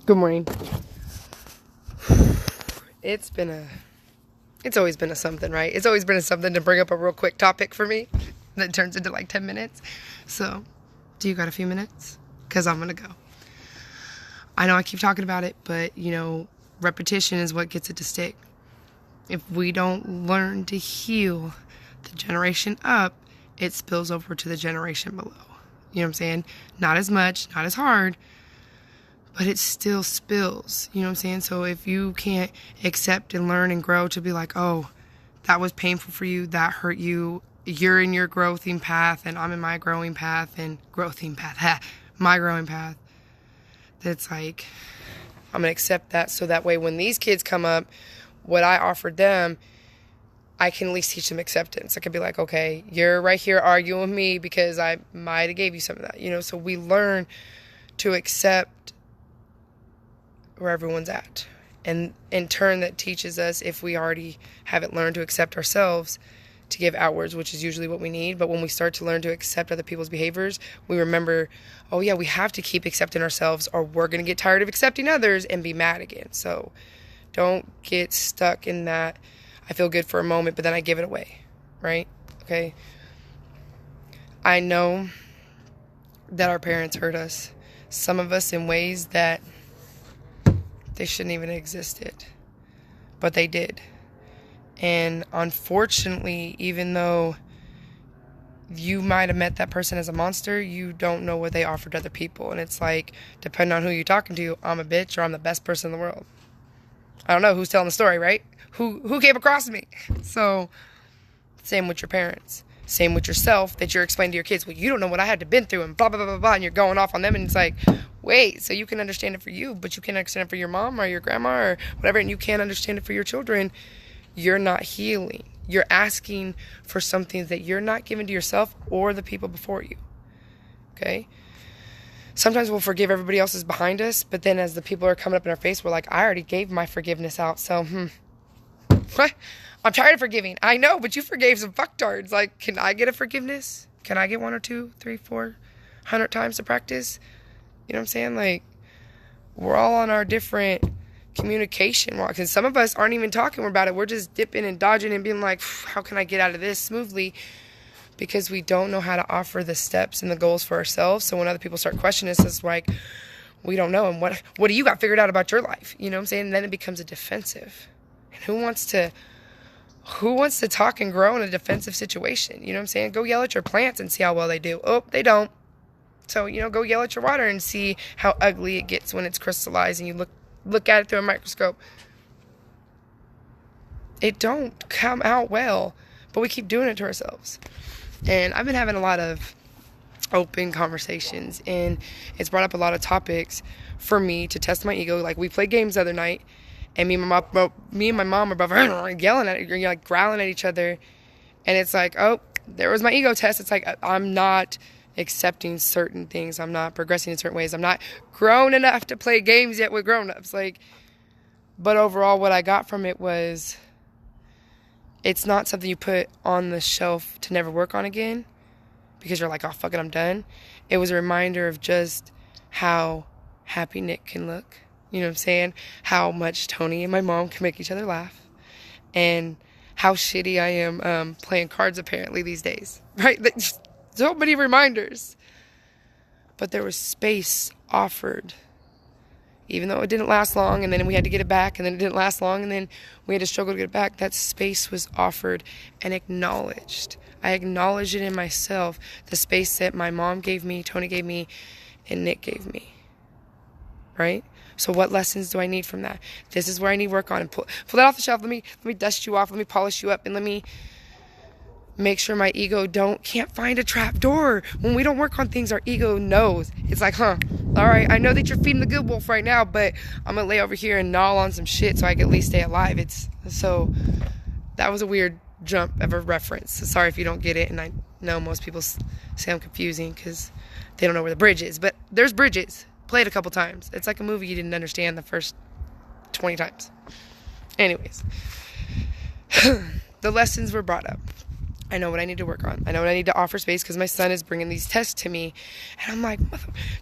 Good morning. It's always been a something, right? It's always been a something to bring up a real quick topic for me that turns into like 10 minutes. So, do you got a few minutes? Because I'm going to go. I know I keep talking about it, but, repetition is what gets it to stick. If we don't learn to heal the generation up, it spills over to the generation below. You know what I'm saying? Not as much, not as hard, but it still spills. You know what I'm saying? So if you can't accept and learn and grow to be like, oh, that was painful for you, that hurt you, you're in your growing path and I'm in my growing path and my growing path. That's like, I'm going to accept that so that way when these kids come up, what I offered them, I can at least teach them acceptance. I could be like, okay, you're right here arguing with me because I might have gave you some of that, so we learn to accept where everyone's at. And in turn, that teaches us, if we already haven't learned to accept ourselves, to give outwards, which is usually what we need. But when we start to learn to accept other people's behaviors, we remember, oh yeah, we have to keep accepting ourselves or we're going to get tired of accepting others and be mad again. So don't get stuck in that, I feel good for a moment, but then I give it away, right? Okay. I know that our parents hurt us, some of us in ways that they shouldn't even have existed, but they did. And unfortunately, even though you might have met that person as a monster, you don't know what they offered to other people. And it's like, depending on who you're talking to, I'm a bitch or I'm the best person in the world. I don't know who's telling the story, right? Who came across me? So, same with your parents. Same with yourself, that you're explaining to your kids, well, you don't know what I had to been through and blah, blah, blah, blah, blah, and you're going off on them, and it's like, wait, so you can understand it for you, but you can't understand it for your mom or your grandma or whatever, and you can't understand it for your children. You're not healing. You're asking for something that you're not giving to yourself or the people before you, okay? Sometimes we'll forgive everybody else is behind us, but then as the people are coming up in our face, we're like, I already gave my forgiveness out, so, what? I'm tired of forgiving. I know, but you forgave some fucktards. Like, can I get a forgiveness? Can I get 1 or 2, 3, 400 times to practice? You know what I'm saying? Like, we're all on our different communication walks. And some of us aren't even talking about it. We're just dipping and dodging and being like, how can I get out of this smoothly? Because we don't know how to offer the steps and the goals for ourselves. So when other people start questioning us, it's like, we don't know. And what do you got figured out about your life? You know what I'm saying? And then it becomes a defensive. And who wants to talk and grow in a defensive situation? You know what I'm saying? Go yell at your plants and see how well they do. Oh, they don't. So, go yell at your water and see how ugly it gets when it's crystallized and you look at it through a microscope. It don't come out well, but we keep doing it to ourselves. And I've been having a lot of open conversations, and it's brought up a lot of topics for me to test my ego. Like, we played games the other night, and me and my mom are both yelling at it, like growling at each other. And it's like, oh, there was my ego test. It's like, I'm not accepting certain things. I'm not progressing in certain ways. I'm not grown enough to play games yet with grown-ups. But overall, what I got from it was, it's not something you put on the shelf to never work on again because you're like, oh, fuck it, I'm done. It was a reminder of just how happy Nick can look. You know what I'm saying? How much Tony and my mom can make each other laugh. And how shitty I am playing cards apparently these days. Right? So many reminders. But there was space offered. Even though it didn't last long, and then we had to get it back, and then it didn't last long, and then we had to struggle to get it back. That space was offered and acknowledged. I acknowledged it in myself. The space that my mom gave me, Tony gave me, and Nick gave me. Right? So what lessons do I need from that? This is where I need work on. And pull that off the shelf. Let me dust you off. Let me polish you up. And let me make sure my ego can't find a trap door. When we don't work on things, our ego knows. It's like, all right, I know that you're feeding the good wolf right now, but I'm going to lay over here and gnaw on some shit so I can at least stay alive. So that was a weird jump of a reference. So sorry if you don't get it. And I know most people say I'm confusing because they don't know where the bridge is. But there's bridges. Play it a couple times. It's like a movie you didn't understand the first 20 times. Anyways, the lessons were brought up. I know what I need to work on. I know what I need to offer space because my son is bringing these tests to me. And I'm like,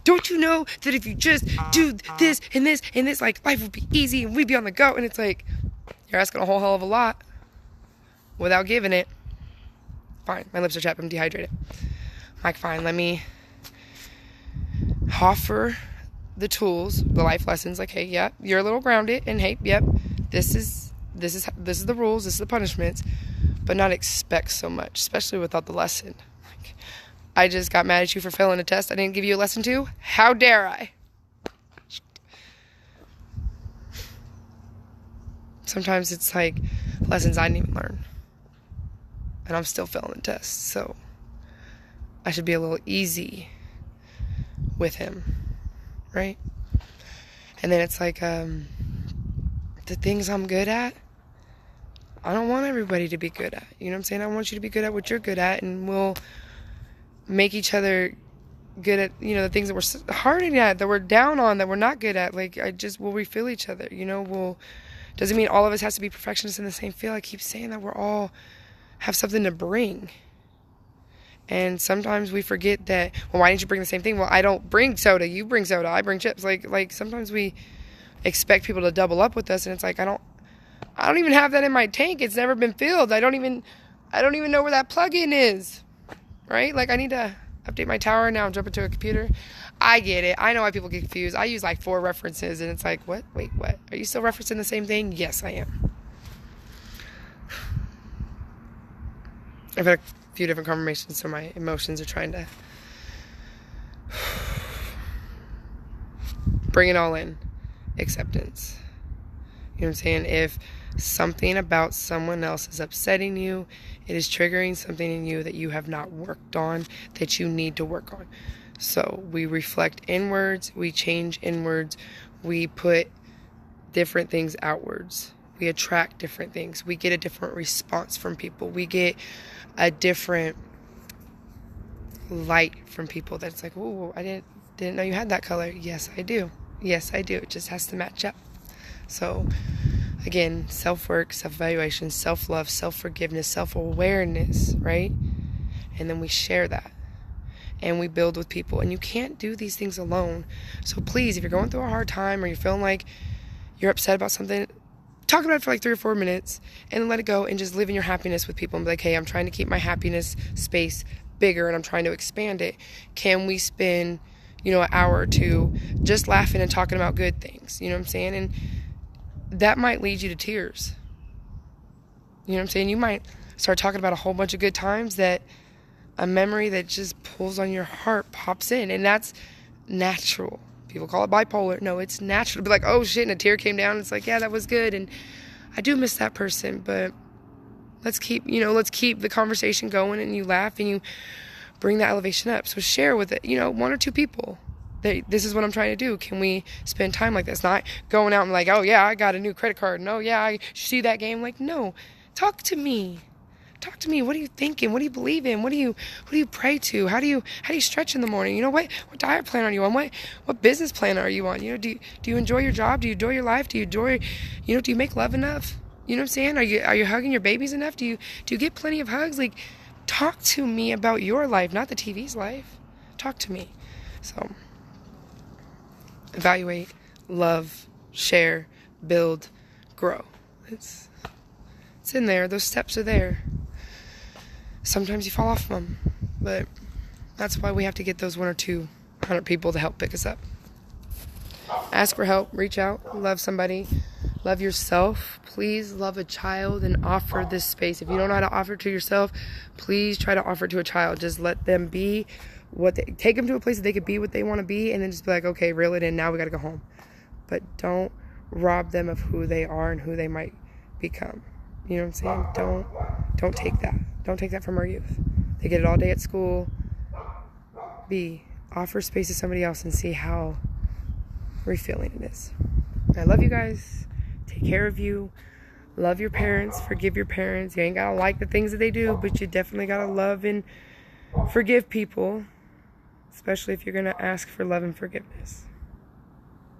don't you know that if you just do this and this and this, like, life would be easy and we'd be on the go? And it's like, you're asking a whole hell of a lot without giving it. Fine, my lips are chapped, I'm dehydrated. I'm like, fine, let me offer the tools, the life lessons, like, hey, yeah, you're a little grounded, and hey, yep, this is the rules, this is the punishments, but not expect so much, especially without the lesson. Like, I just got mad at you for failing a test I didn't give you a lesson to. How dare I? Sometimes it's like lessons I didn't even learn, and I'm still failing the test, so I should be a little easy with him, right? And then it's like, the things I'm good at, I don't want everybody to be good at. You know what I'm saying? I want you to be good at what you're good at, and we'll make each other good at, you know, the things that we're hard at, that we're down on, that we're not good at. Like, we'll refill each other, you know? Doesn't mean all of us has to be perfectionists in the same field. I keep saying that we're all have something to bring. And sometimes we forget that, well, why didn't you bring the same thing? Well, I don't bring soda. You bring soda. I bring chips. Like sometimes we expect people to double up with us, and it's like, I don't even have that in my tank. It's never been filled. I don't even know where that plug-in is, right? Like, I need to update my tower now and jump into a computer. I get it. I know why people get confused. I use like 4 references, and it's like, what? Wait, what? Are you still referencing the same thing? Yes, I am. I've had a few different confirmations, so my emotions are trying to bring it all in. Acceptance. You know what I'm saying? If something about someone else is upsetting you, it is triggering something in you that you have not worked on, that you need to work on. So we reflect inwards, we change inwards, we put different things outwards. We attract different things. We get a different response from people. We get a different light from people that's like, oh, I didn't know you had that color. Yes, I do. Yes, I do. It just has to match up. So, again, self-work, self-evaluation, self-love, self-forgiveness, self-awareness, right? And then we share that. And we build with people. And you can't do these things alone. So please, if you're going through a hard time or you're feeling like you're upset about something, talk about it for like 3 or 4 minutes and let it go and just live in your happiness with people and be like, hey, I'm trying to keep my happiness space bigger and I'm trying to expand it. Can we spend, an hour or 2 just laughing and talking about good things? You know what I'm saying? And that might lead you to tears. You know what I'm saying? You might start talking about a whole bunch of good times that a memory that just pulls on your heart pops in, and that's natural. People call it bipolar. No, it's natural to be like, oh shit, and a tear came down. It's like, yeah, that was good, and I do miss that person, but let's keep the conversation going, and you laugh and you bring that elevation up. So share with it, 1 or 2 people. This is what I'm trying to do. Can we spend time like this? Not going out and like, oh yeah, I got a new credit card. No, yeah, I see that game. Like, no, talk to me. Talk to me. What are you thinking? What do you believe in? What do you pray to? How do you stretch in the morning? What diet plan are you on? What business plan are you on? Do you enjoy your job? Do you enjoy your life? Do you enjoy, do you make love enough? You know what I'm saying? Are you hugging your babies enough? Do you get plenty of hugs? Like, talk to me about your life, not the TV's life. Talk to me. So, evaluate, love, share, build, grow. It's in there. Those steps are there. Sometimes you fall off them, but that's why we have to get those 100 or 200 people to help pick us up. Ask for help, reach out, love somebody, love yourself. Please love a child and offer this space. If you don't know how to offer to yourself, please try to offer to a child. Just let them be take them to a place that they could be what they want to be, and then just be like, okay, reel it in, now we got to go home. But don't rob them of who they are and who they might become. You know what I'm saying? Don't take that. Don't take that from our youth. They get it all day at school. Offer space to somebody else and see how refilling it is. I love you guys. Take care of you. Love your parents. Forgive your parents. You ain't gotta like the things that they do, but you definitely gotta love and forgive people, especially if you're gonna ask for love and forgiveness.